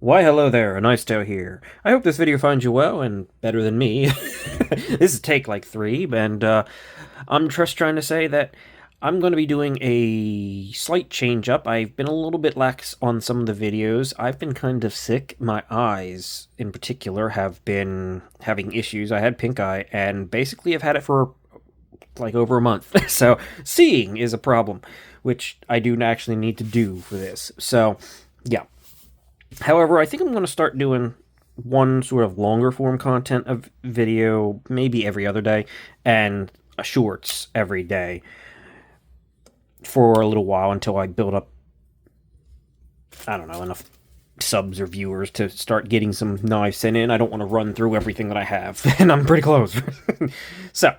Why, hello there, a nice Tale here. I hope this video finds you well and better than me. This is take like three, and I'm just trying to say that I'm going to be doing a slight change up. I've been a little bit lax on some of the videos. I've been kind of sick. My eyes, in particular, have been having issues. I had pink eye, and basically I've had it for like over a month. So seeing is a problem, which I do actually need to do for this. So, yeah. However, I think I'm going to start doing one sort of longer form content of video maybe every other day and shorts every day for a little while until I build up, I don't know, enough subs or viewers to start getting some knives sent in. I don't want to run through everything that I have, and I'm pretty close. So,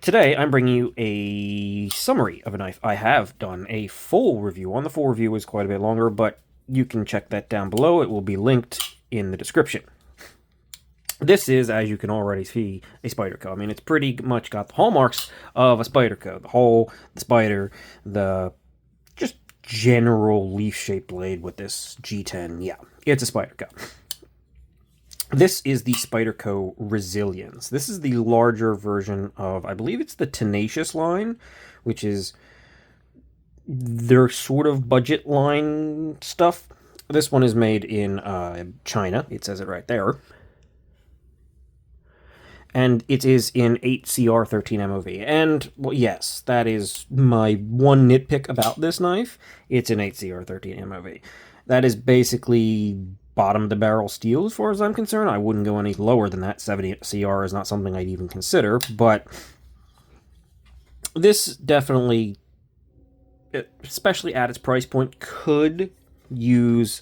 today I'm bringing you a summary of a knife. I have done a full review on. The full review is quite a bit longer, but you can check that down below. It will be linked in the description. This is, as you can already see, a Spyderco. I mean, it's pretty much got the hallmarks of a Spyderco. The hole, the spider, the just general leaf-shaped blade with this G10. Yeah, it's a Spyderco. This is the Spyderco Resilience. This is the larger version of, I believe it's the Tenacious line, which is their sort of budget line stuff. This one is made in China. It says it right there. And it is in 8CR13 MOV. And, well, yes, that is my one nitpick about this knife. It's an 8CR13 MOV. That is basically bottom of the barrel steel as far as I'm concerned. I wouldn't go any lower than that. 70CR is not something I'd even consider. But this definitely, especially at its price point, could use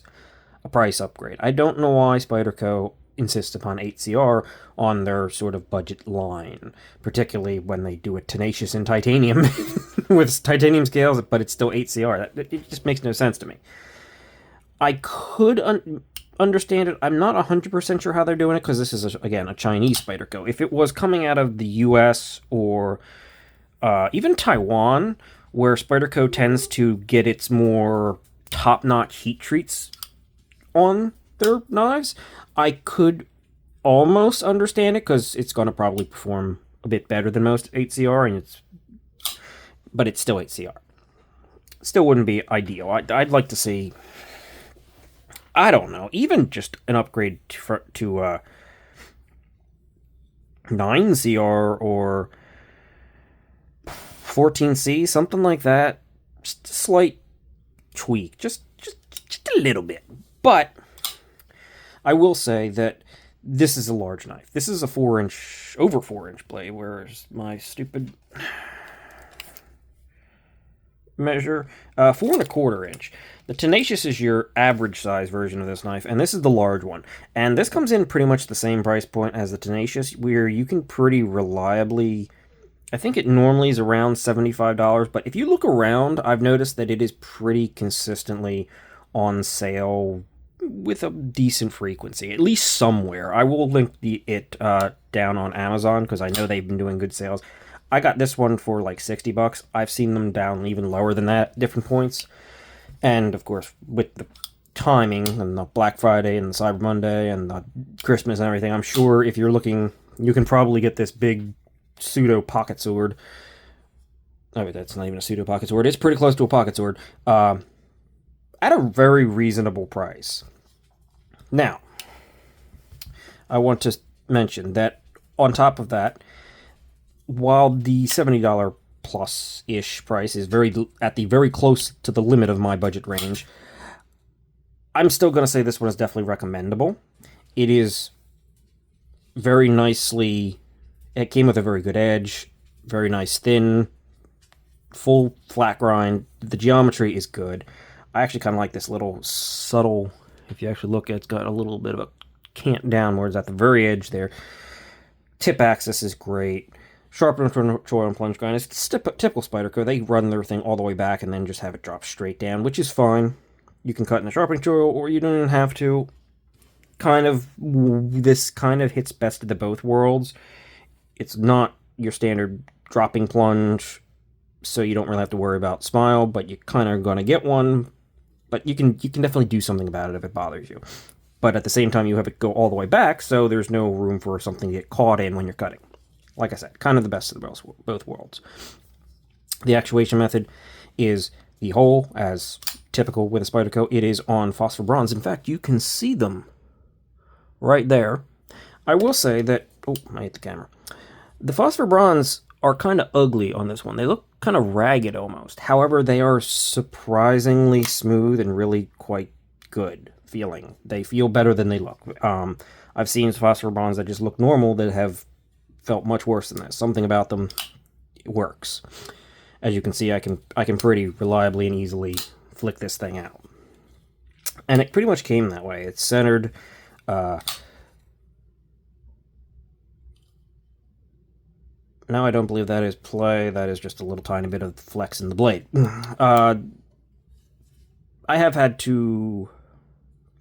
a price upgrade. I don't know why Spyderco insists upon 8CR on their sort of budget line, particularly when they do a Tenacious in titanium with titanium scales, but it's still 8CR. It just makes no sense to me. I could understand it. I'm not 100% sure how they're doing it, because this is, again, a Chinese Spyderco. If it was coming out of the US or even Taiwan, where Spyderco tends to get its more top-notch heat treats on their knives, I could almost understand it, because it's going to probably perform a bit better than most 8CR, but it's still 8CR. Still wouldn't be ideal. I'd like to see, I don't know, even just an upgrade to 9CR or 14C, something like that. Just a slight tweak, just a little bit. But I will say that this is a large knife. This is a over 4-inch blade, whereas my stupid measure 4¼ inch. The Tenacious is your average size version of this knife, and this is the large one. And this comes in pretty much the same price point as the Tenacious, where you can pretty reliably, I think it normally is around $75, but if you look around, I've noticed that it is pretty consistently on sale with a decent frequency, at least somewhere. I will link it down on Amazon, because I know they've been doing good sales. I got this one for like $60. I've seen them down even lower than that at different points. And, of course, with the timing and the Black Friday and the Cyber Monday and the Christmas and everything, I'm sure if you're looking, you can probably get this big pseudo pocket sword. Oh, that's not even a pseudo pocket sword. It's pretty close to a pocket sword. At a very reasonable price. Now, I want to mention that on top of that, while the $70 plus-ish price is at the very close to the limit of my budget range, I'm still going to say this one is definitely recommendable. It is very nicely, it came with a very good edge, very nice thin, full flat grind. The geometry is good. I actually kind of like this little subtle, if you actually look at it, it's got a little bit of a cant downwards at the very edge there. Tip axis is great. Sharpener control and plunge grind. It's typical Spyderco. They run their thing all the way back and then just have it drop straight down, which is fine. You can cut in the sharpening tool, or you don't even have to. This kind of hits best of the both worlds. It's not your standard dropping plunge, so you don't really have to worry about smile, but you kind of are going to get one. but you can definitely do something about it if it bothers you. But at the same time, you have it go all the way back, so there's no room for something to get caught in when you're cutting. Like I said, kind of the best of both worlds. The actuation method is the hole, as typical with a Spyderco. It is on phosphor bronze. In fact, you can see them right there. I will say that... Oh, I hit the camera. The phosphor bronze are kind of ugly on this one. They look kind of ragged almost. However, they are surprisingly smooth and really quite good feeling. They feel better than they look. I've seen phosphor bronze that just look normal that have felt much worse than this. Something about them works. As you can see, I can pretty reliably and easily flick this thing out. And it pretty much came that way. It's centered. Now I don't believe that is play. That is just a little tiny bit of flex in the blade. I have had to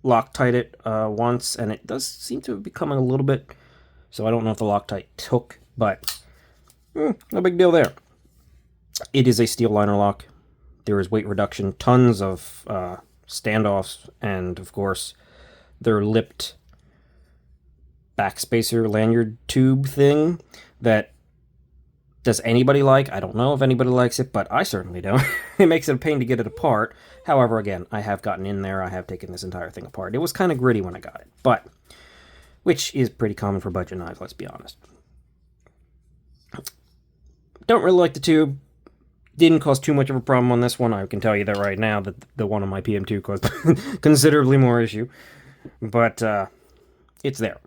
Loctite it once, and it does seem to be becoming a little bit... So I don't know if the Loctite took, but no big deal there. It is a steel liner lock. There is weight reduction, tons of standoffs, and of course their lipped backspacer lanyard tube thing that does anybody like? I don't know if anybody likes it, but I certainly don't. It makes it a pain to get it apart. However, again, I have gotten in there. I have taken this entire thing apart. It was kind of gritty when I got it, but which is pretty common for budget knives, let's be honest. Don't really like the tube. Didn't cause too much of a problem on this one. I can tell you that right now, that the one on my PM2 caused considerably more issue. But it's there.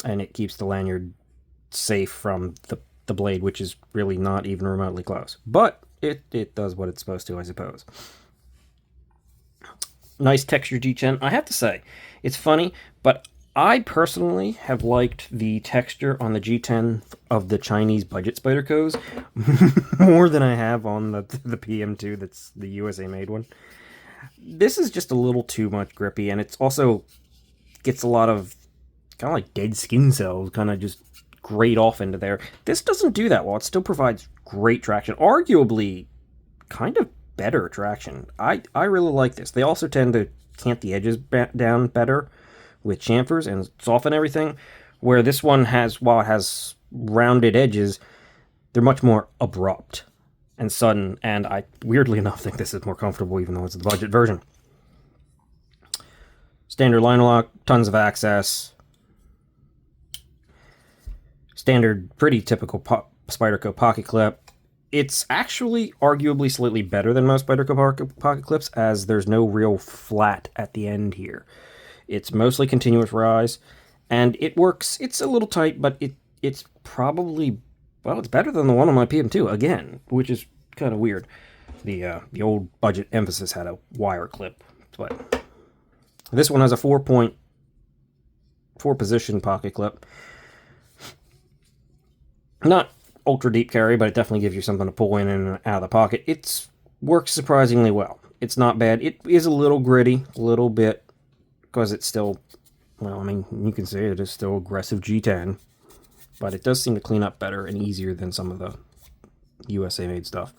And it keeps the lanyard safe from the blade, which is really not even remotely close. But it does what it's supposed to, I suppose. Nice texture G10. I have to say, it's funny, but I personally have liked the texture on the G10 of the Chinese budget Spydercos more than I have on the PM2 that's the USA made one. This is just a little too much grippy, and it's also gets a lot of kind of like dead skin cells kind of just grate off into there. This doesn't do that well. It still provides great traction, arguably kind of better traction. I really like this. They also tend to cant the edges down better with chamfers and soften everything, where this one has, while it has rounded edges, they're much more abrupt and sudden, and I weirdly enough think this is more comfortable even though it's the budget version. Standard liner lock, tons of access. Standard, pretty typical Spyderco pocket clip. It's actually arguably slightly better than most Spyderco pocket clips, as there's no real flat at the end here. It's mostly continuous rise, and it works. It's a little tight, but it's probably, well, it's better than the one on my PM2, again, which is kind of weird. The old budget Emphasis had a wire clip, but this one has a 4-position pocket clip. Not ultra deep carry, but it definitely gives you something to pull in and out of the pocket. It works surprisingly well. It's not bad. It is a little gritty, a little bit, because it's still, well, I mean, you can say it is still aggressive G10, but it does seem to clean up better and easier than some of the USA made stuff.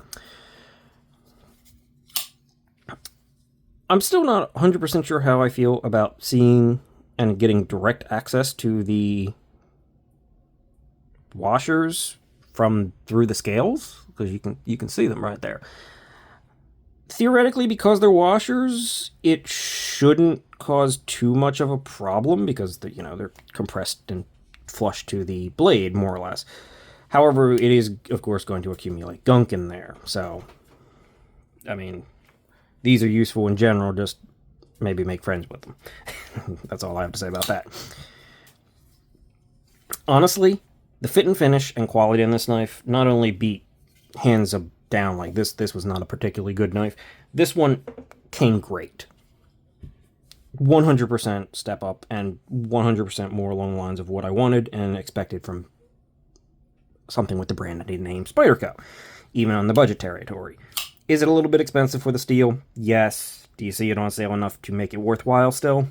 I'm still not 100% sure how I feel about seeing and getting direct access to the washers from through the scales, because you can see them right there. Theoretically, because they're washers, it shouldn't cause too much of a problem, because they're compressed and flush to the blade, more or less. However, it is, of course, going to accumulate gunk in there. So, I mean, these are useful in general, just maybe make friends with them. That's all I have to say about that. Honestly, the fit and finish and quality on this knife not only beat hands down, like this was not a particularly good knife. This one came great. 100% step up, and 100% more along the lines of what I wanted and expected from something with the branded name Spyderco, even on the budget territory. Is it a little bit expensive for the steel? Yes. Do you see it on sale enough to make it worthwhile still?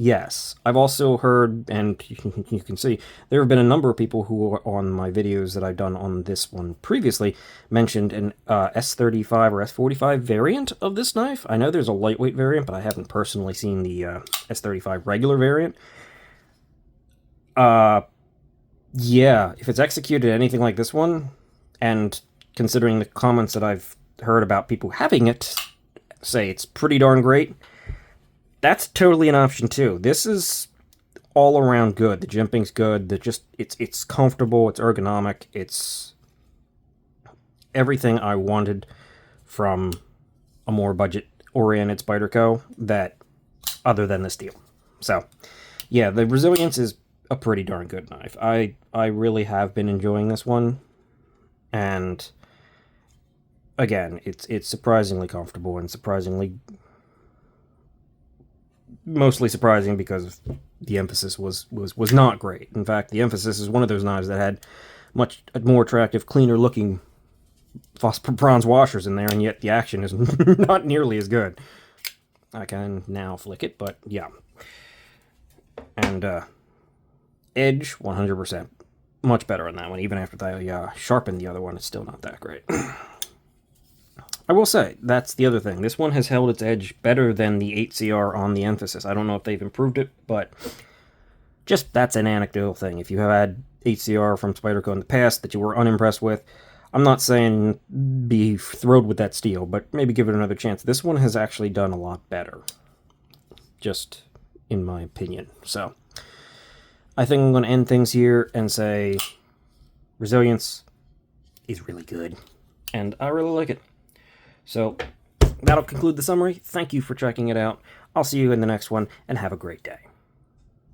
Yes, I've also heard, and you can see, there have been a number of people who, on my videos that I've done on this one previously, mentioned an S35 or S45 variant of this knife. I know there's a lightweight variant, but I haven't personally seen the S35 regular variant. Yeah, if it's executed anything like this one, and considering the comments that I've heard about people having it, say it's pretty darn great, that's totally an option too. This is all around good. The jimping's good. It's comfortable. It's ergonomic. It's everything I wanted from a more budget-oriented Spyderco that, other than the steel. So, yeah, the resilience is a pretty darn good knife. I really have been enjoying this one, and again, it's surprisingly comfortable and surprisingly, mostly surprising because the emphasis was not great. In fact, the emphasis is one of those knives that had much more attractive, cleaner looking bronze washers in there, and yet the action is not nearly as good. I can now flick it, but yeah. And edge, 100%. Much better on that one. Even after I sharpened the other one, it's still not that great. I will say, that's the other thing. This one has held its edge better than the 8CR on the emphasis. I don't know if they've improved it, but just that's an anecdotal thing. If you have had 8CR from Spyderco in the past that you were unimpressed with, I'm not saying be thrilled with that steel, but maybe give it another chance. This one has actually done a lot better, just in my opinion. So I think I'm going to end things here and say resilience is really good, and I really like it. So that'll conclude the summary. Thank you for checking it out. I'll see you in the next one, and have a great day.